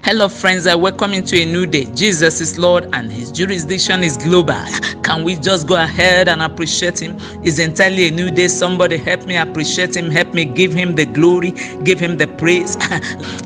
Hello friends, I welcome you to a new day. Jesus is Lord and his jurisdiction is global. Can we just go ahead and appreciate him? It's entirely a new day. Somebody help me appreciate him. Help me give him the glory, give him the praise.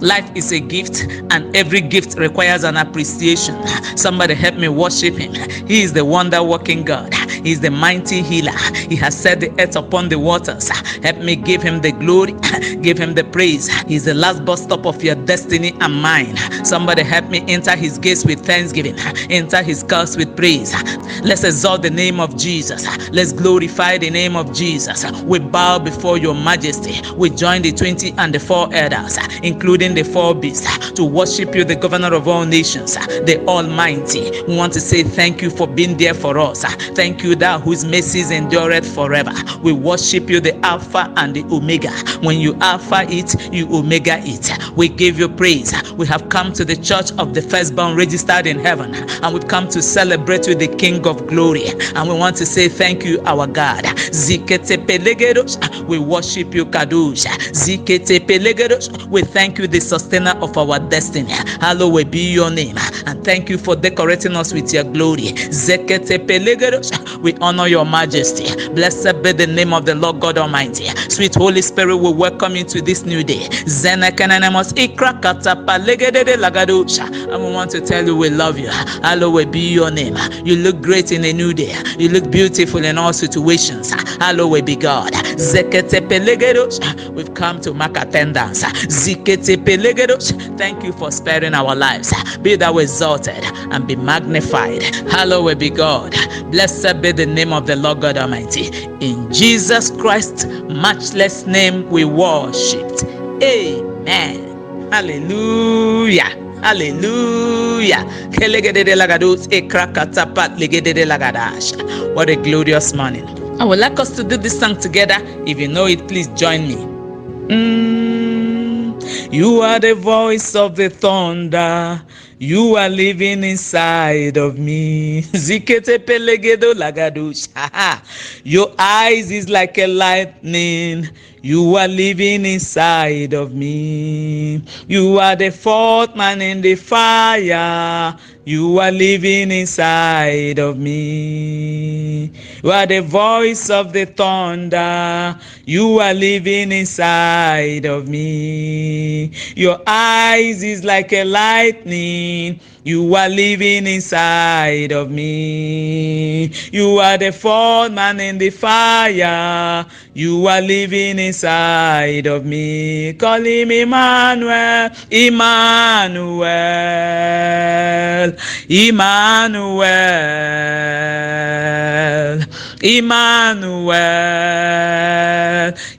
Life is a gift and every gift requires an appreciation. Somebody help me worship him. He is the wonder working God. He is the mighty healer. He has set the earth upon the waters. Help me give him the glory, give him the praise. He is the last bus stop of your destiny and mine. Somebody help me enter his gates with thanksgiving, enter his courts with praise. Let's exalt the name of Jesus. Let's glorify the name of Jesus. We bow before your majesty. We join the 20 and the 4 elders, including the 4 beasts, to worship you, the governor of all nations, the almighty. We want to say thank you for being there for us. Thank you, thou whose mercies endureth forever. We worship you, the Alpha and the Omega. When you Alpha it, you Omega it. We give you praise. We have come to the church of the firstborn registered in heaven, and we've come to celebrate with the King of glory, and we want to say thank you, our God. We worship you, Kadosh. We thank you, the sustainer of our destiny. Hallowed be your name, and thank you for decorating us with your glory. We honor your majesty. Blessed be the name of the Lord God Almighty. Sweet Holy Spirit, we welcome you to this new day. And we want to tell you we love you. Hallowed be your name. You look great in a new day. You look beautiful in all situations. Hallowed be God. We've come to mark attendance. Thank you for sparing our lives. Be thou exalted and be magnified. Hallowed be God. Blessed be the name of the Lord God Almighty. In Jesus Christ's matchless name we worshipped. Amen. Hallelujah. Hallelujah. What a glorious morning. I would like us to do this song together. If you know it, please join me. You are the voice of the thunder. You are living inside of me. Your eyes is like a lightning. You are living inside of me. You are the fourth man in the fire. You are living inside of me. You are the voice of the thunder. You are living inside of me. Your eyes is like a lightning. You are living inside of me. You are the fourth man in the fire. You are living inside of me. Call him Emmanuel, Emmanuel, Emmanuel, Emmanuel,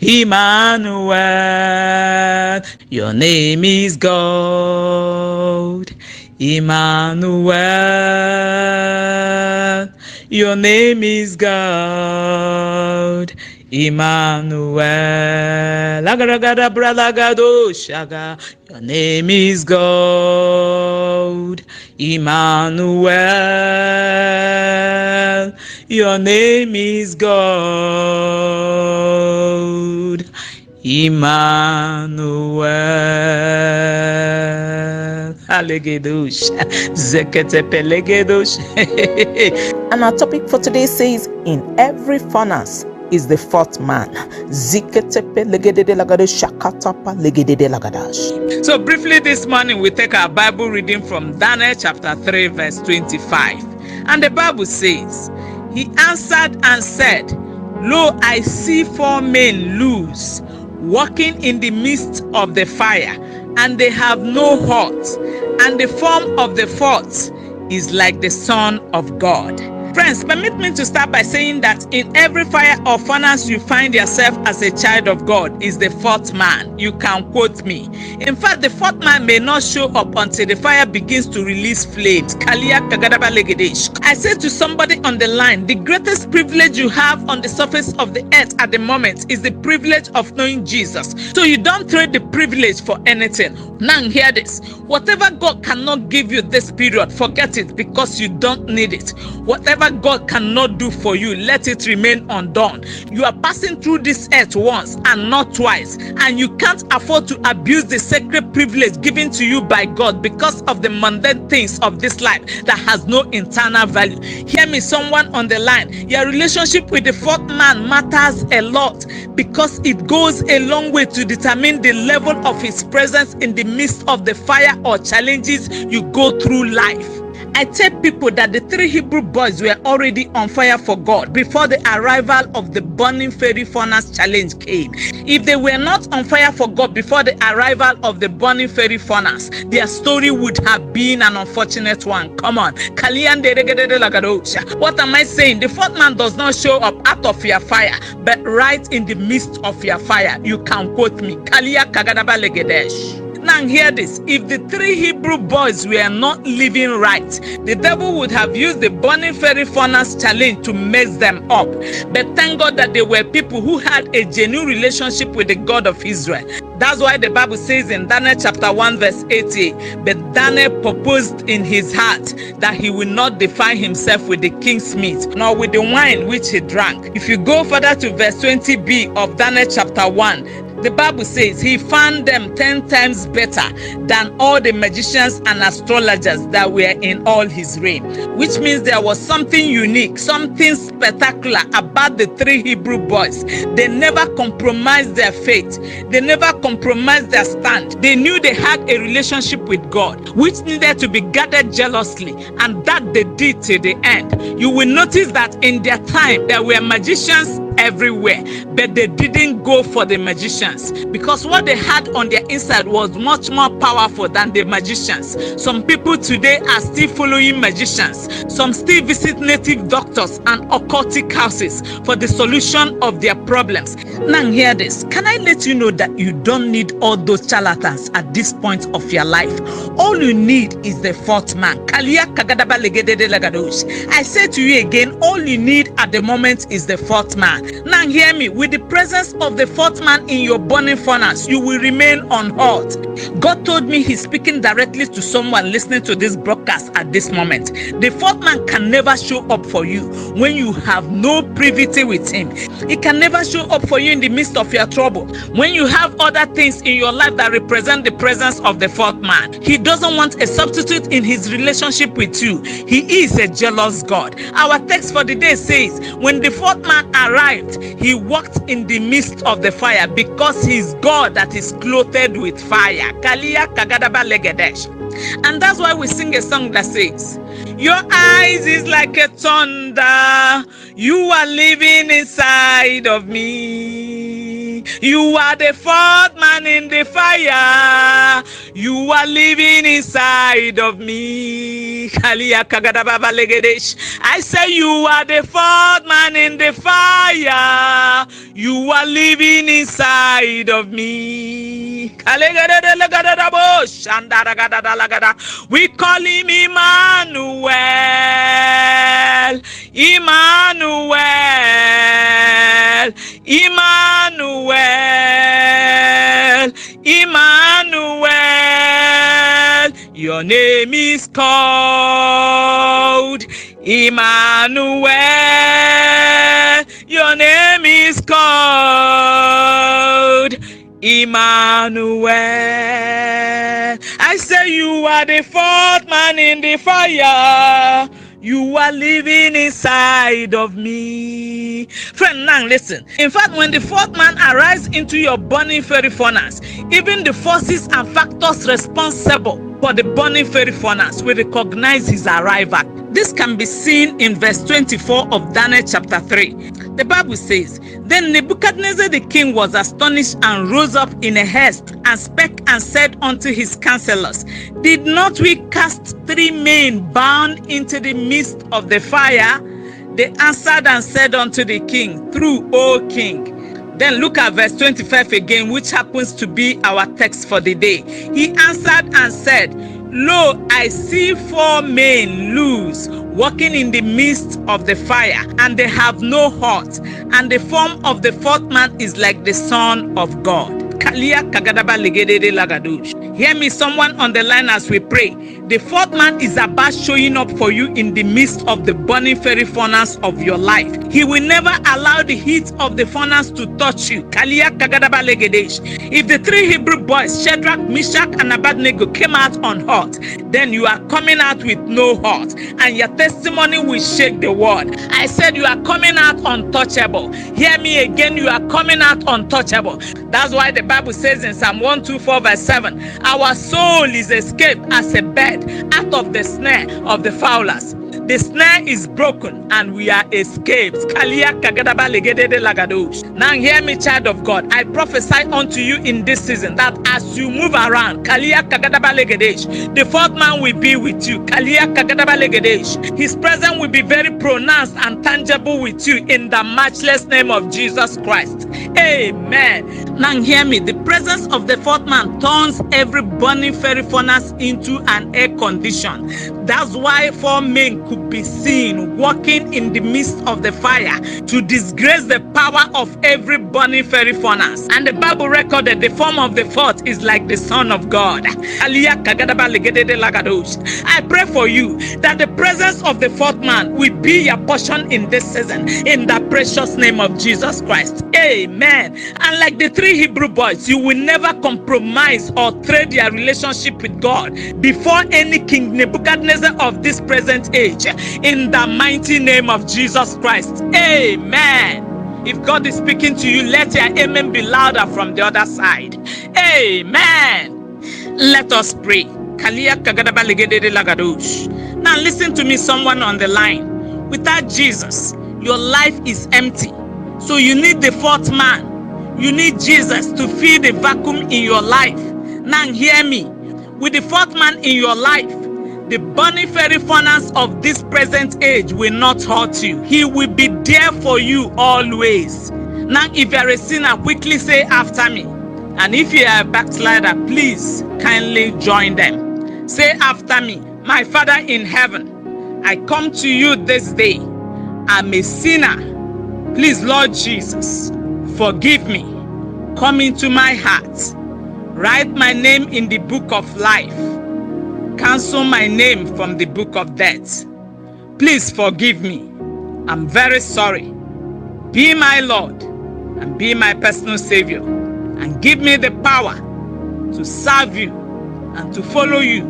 Emmanuel. Your name is God. Emmanuel, your name is God. Emmanuel, your name is God. Emmanuel, your name is God. Emmanuel. And our topic for today says, in every furnace is the fourth man. So briefly this morning we take our Bible reading from Daniel chapter 3 verse 25. And the Bible says, he answered and said, lo, I see 4 men loose, walking in the midst of the fire, and they have no hurt, and the form of the 4th is like the Son of God. Friends, permit me to start by saying that in every fire or furnace you find yourself as a child of God is the 4th man. You can quote me. In fact, the 4th man may not show up until the fire begins to release flames. I said to somebody on the line, the greatest privilege you have on the surface of the earth at the moment is the privilege of knowing Jesus. So you don't trade the privilege for anything. Now hear this. Whatever God cannot give you this period, forget it, because you don't need it. Whatever whatever God cannot do for you, let it remain undone. You are passing through this earth once and not twice, and you can't afford to abuse the sacred privilege given to you by God because of the mundane things of this life that has no internal value. Hear me, someone on the line. Your relationship with the fourth man matters a lot because it goes a long way to determine the level of his presence in the midst of the fire or challenges you go through life. I tell people that the 3 Hebrew boys were already on fire for God before the arrival of the burning fiery furnace challenge came. If they were not on fire for God before the arrival of the burning fiery furnace, their story would have been an unfortunate one. Come on. What am I saying? The fourth man does not show up out of your fire, but right in the midst of your fire. You can quote me. Now hear this. If the 3 Hebrew boys were not living right, the devil would have used the burning fiery furnace challenge to mess them up. But thank God that they were people who had a genuine relationship with the God of Israel. That's why the Bible says in Daniel chapter 1 verse 80, but Daniel purposed in his heart that he will not defile himself with the king's meat, nor with the wine which he drank. If you go further to verse 20b of Daniel chapter 1, the Bible says he found them 10 times better than all the magicians and astrologers that were in all his reign. Which means there was something unique, something spectacular about the 3 Hebrew boys. They never compromised their faith. They never compromised their stand. They knew they had a relationship with God, which needed to be guarded jealously, and that they did till the end. You will notice that in their time, there were magicians everywhere, but they didn't go for the magicians because what they had on their inside was much more powerful than the magicians. Some people today are still following magicians. Some still visit native doctors and occultic houses for the solution of their problems. Now hear this. Can I let you know that you don't need all those charlatans at this point of your life? All you need is the fourth man. I say to you again, all you need at the moment is the fourth man. Now hear me, with the presence of the fourth man in your burning furnace, you will remain unhurt. God told me he's speaking directly to someone listening to this broadcast at this moment. The fourth man can never show up for you when you have no privity with him. He can never show up for you in the midst of your trouble. When you have other things in your life that represent the presence of the fourth man, he doesn't want a substitute in his relationship with you. He is a jealous God. Our text for the day says, when the fourth man arrived, he walked in the midst of the fire because he's God that is clothed with fire. And that's why we sing a song that says, your eyes is like a thunder, you are living inside of me. You are the fourth man in the fire, you are living inside of me. I say you are the fourth man in the fire, you are living inside of me. We call him Emmanuel, Emmanuel, Emmanuel, Emmanuel. Your name is called Emmanuel. Your name is called Emmanuel. I say you are the fourth man in the fire, you are living inside of me. Friend, now listen. In fact, when the fourth man arrives into your burning fiery furnace, even the forces and factors responsible for the burning fiery furnace will recognize his arrival. This can be seen in verse 24 of Daniel chapter 3. The Bible says, then Nebuchadnezzar the king was astonished and rose up in a haste and spake and said unto his counselors, did not we cast 3 men bound into the midst of the fire? They answered and said unto the king, true, O king. Then look at verse 25 again, which happens to be our text for the day. He answered and said, lo, I see 4 men loose, walking in the midst of the fire, and they have no hurt, and the form of the fourth man is like the Son of God. Hear me, someone on the line, as we pray. The fourth man is about showing up for you in the midst of the burning fiery furnace of your life. He will never allow the heat of the furnace to touch you. If the three Hebrew boys, Shadrach, Meshach, and Abednego, came out unhurt, then you are coming out with no hurt, and your testimony will shake the world. I said you are coming out untouchable. Hear me again, you are coming out untouchable. That's why the Bible says in Psalm 124 verse 7, our soul is escaped as a bird out of the snare of the fowlers. The snare is broken and we are escaped. Now hear me, child of God. I prophesy unto you in this season that as you move around, the fourth man will be with you. His presence will be very pronounced and tangible with you in the matchless name of Jesus Christ. Amen. Now hear me. The presence of the fourth man turns every burning fiery furnace into an air condition. That's why four men could be seen walking in the midst of the fire to disgrace the power of every burning fiery furnace. And the Bible recorded the form of the fourth is like the Son of God. I pray for you that the presence of the fourth man will be your portion in this season, in the precious name of Jesus Christ. Amen. And like the three Hebrew boys, you will never compromise or trade your relationship with God before any King Nebuchadnezzar of this present age, in the mighty name of Jesus Christ. Amen. If God is speaking to you, let your amen be louder from the other side. Amen. Let us pray. Now listen to me, someone on the line. Without Jesus, your life is empty. So you need the fourth man. You need Jesus to fill the vacuum in your life. Now hear me. With the fourth man in your life, the burning fiery furnace of this present age will not hurt you. He will be there for you always. Now if you are a sinner, quickly say after me. And if you are a backslider, please kindly join them. Say after me. My Father in heaven, I come to you this day. I'm a sinner. Please, Lord Jesus, forgive me. Come into my heart. Write my name in the book of life. Cancel my name from the book of death. Please forgive me. I'm very sorry. Be my Lord and be my personal Savior, and give me the power to serve you and to follow you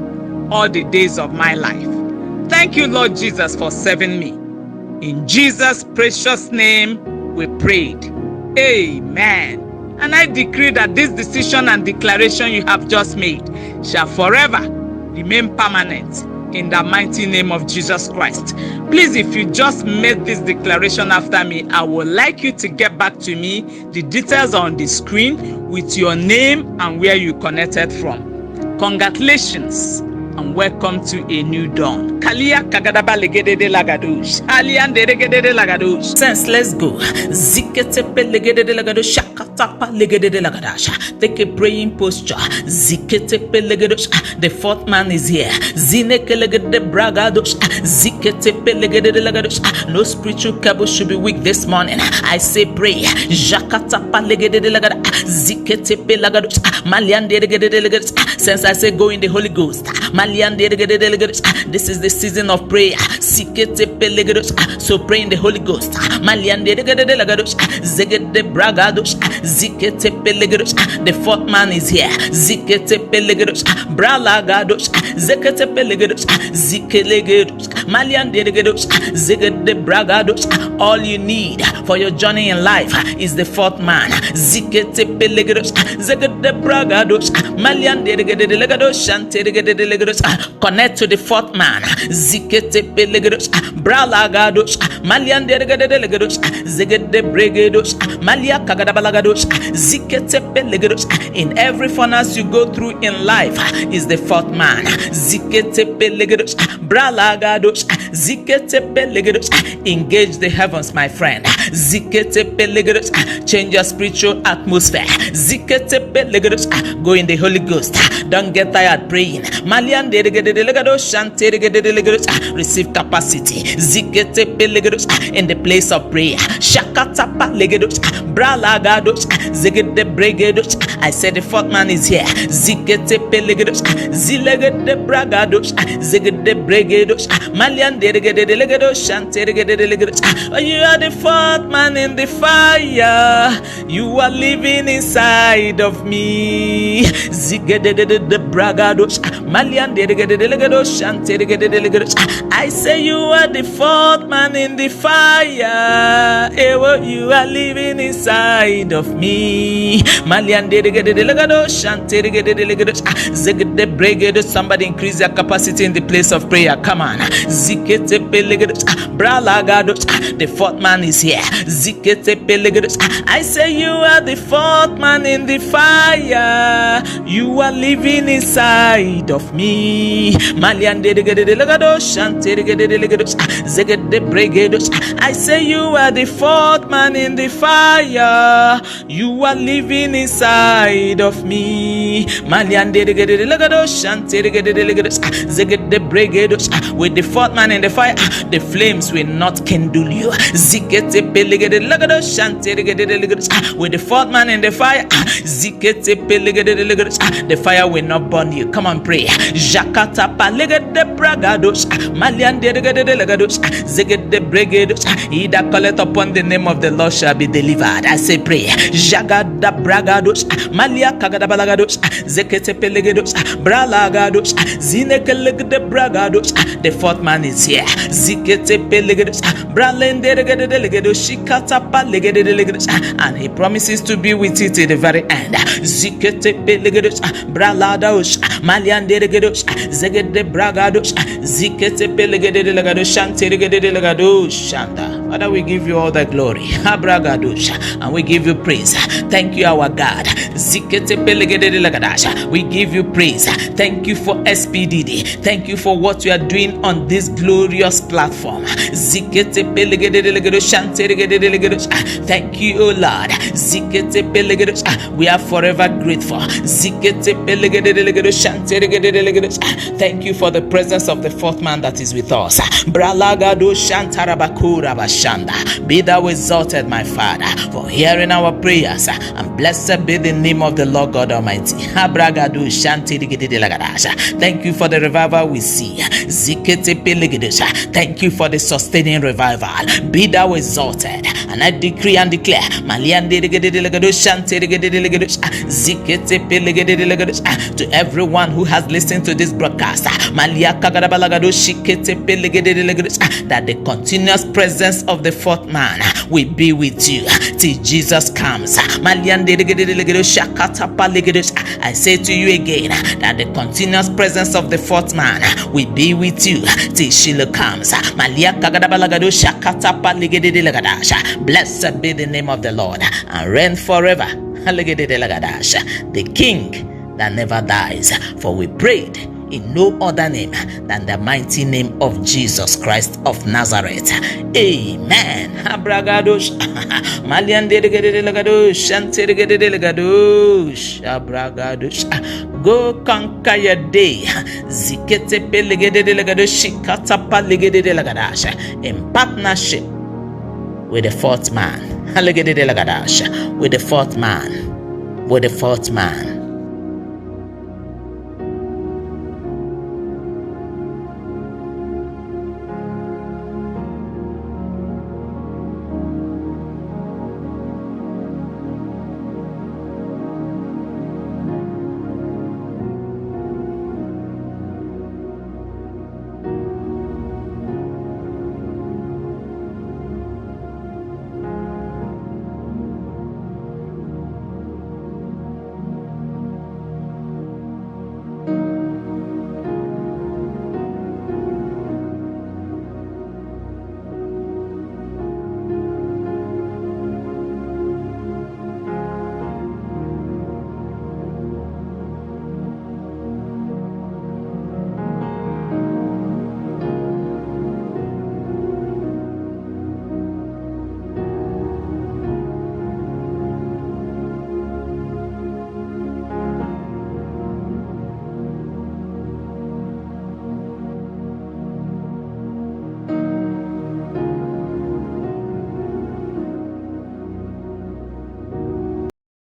all the days of my life. Thank you, Lord Jesus, for saving me. In Jesus' precious name we prayed. Amen. And I decree that this decision and declaration you have just made shall forever remain permanent in the mighty name of Jesus Christ. Please, if you just made this declaration after me, I would like you to get back to me. The details are on the screen with your name and where you connected from. Congratulations and welcome to a new dawn. Sense, let's go. Take a praying posture. The fourth man is here. No spiritual cable should be weak this morning. I say pray. Since I say go in the Holy Ghost. This is the season of prayer. So pray in the Holy Ghost. The fourth man is here. All you need for your journey in life is the fourth man. Connect to the fourth man. In every furnace you go through in life is the fourth man. Engage the heavens, my friend. Change your spiritual atmosphere. Go in the Holy Ghost. Don't get tired praying. Receive capacity in the place of prayer. I said the fourth man is here. You are the fourth man in the fire. You are living inside of me. I say you are the fourth man in the fire. You are living inside of me. Somebody increase their capacity in the place of prayer. Come on. The fourth man is here. I say you are the fourth man in the fire. You are living inside of me. I say you are the fourth man in the fire. You are living inside of me. With the fourth man in the fire, the flames will not kindle you. With the fourth man in the fire, the fire will not burn you. Come on, pray. He that calleth upon the name of the Lord shall be delivered. I say pray. Jagada bragados, Malia kagadabalagados, Zekete pelegados, Bralagados, Zinekelegde bragados. The fourth man is here. Zikete pelegados, Bralendelegados, Shikatapa legados, and he promises to be with you till the very end. Zikete pelegados, Bralados, Maliandelegados, Zegede bragados, Zikete pelegados, Shantelegadados, Shanda. Father, we give you all the glory. Abragados, and we give you praise. Thank you, our God. We give you praise. Thank you for SPDD. Thank you for what you are doing on this glorious platform. Thank you, O Lord. We are forever grateful. Thank you for the presence of the fourth man that is with us. Be thou exalted, my Father, for hearing our prayers, and blessed be the name of the Lord God Almighty. Thank you for the revival we see. Thank you for the sustaining revival. Be thou exalted, and I decree and declare to everyone who has listened to this broadcast that the continuous presence of the fourth man will be with you till Jesus comes. I say to you again that the continuous presence of the fourth man will be with you till Shiloh comes. Blessed be the name of the Lord and reign forever. The King that never dies, for we prayed in no other name than the mighty name of Jesus Christ of Nazareth. Amen. Abragadosh. Go conquer your day. In partnership with the fourth man. With the fourth man. With the fourth man.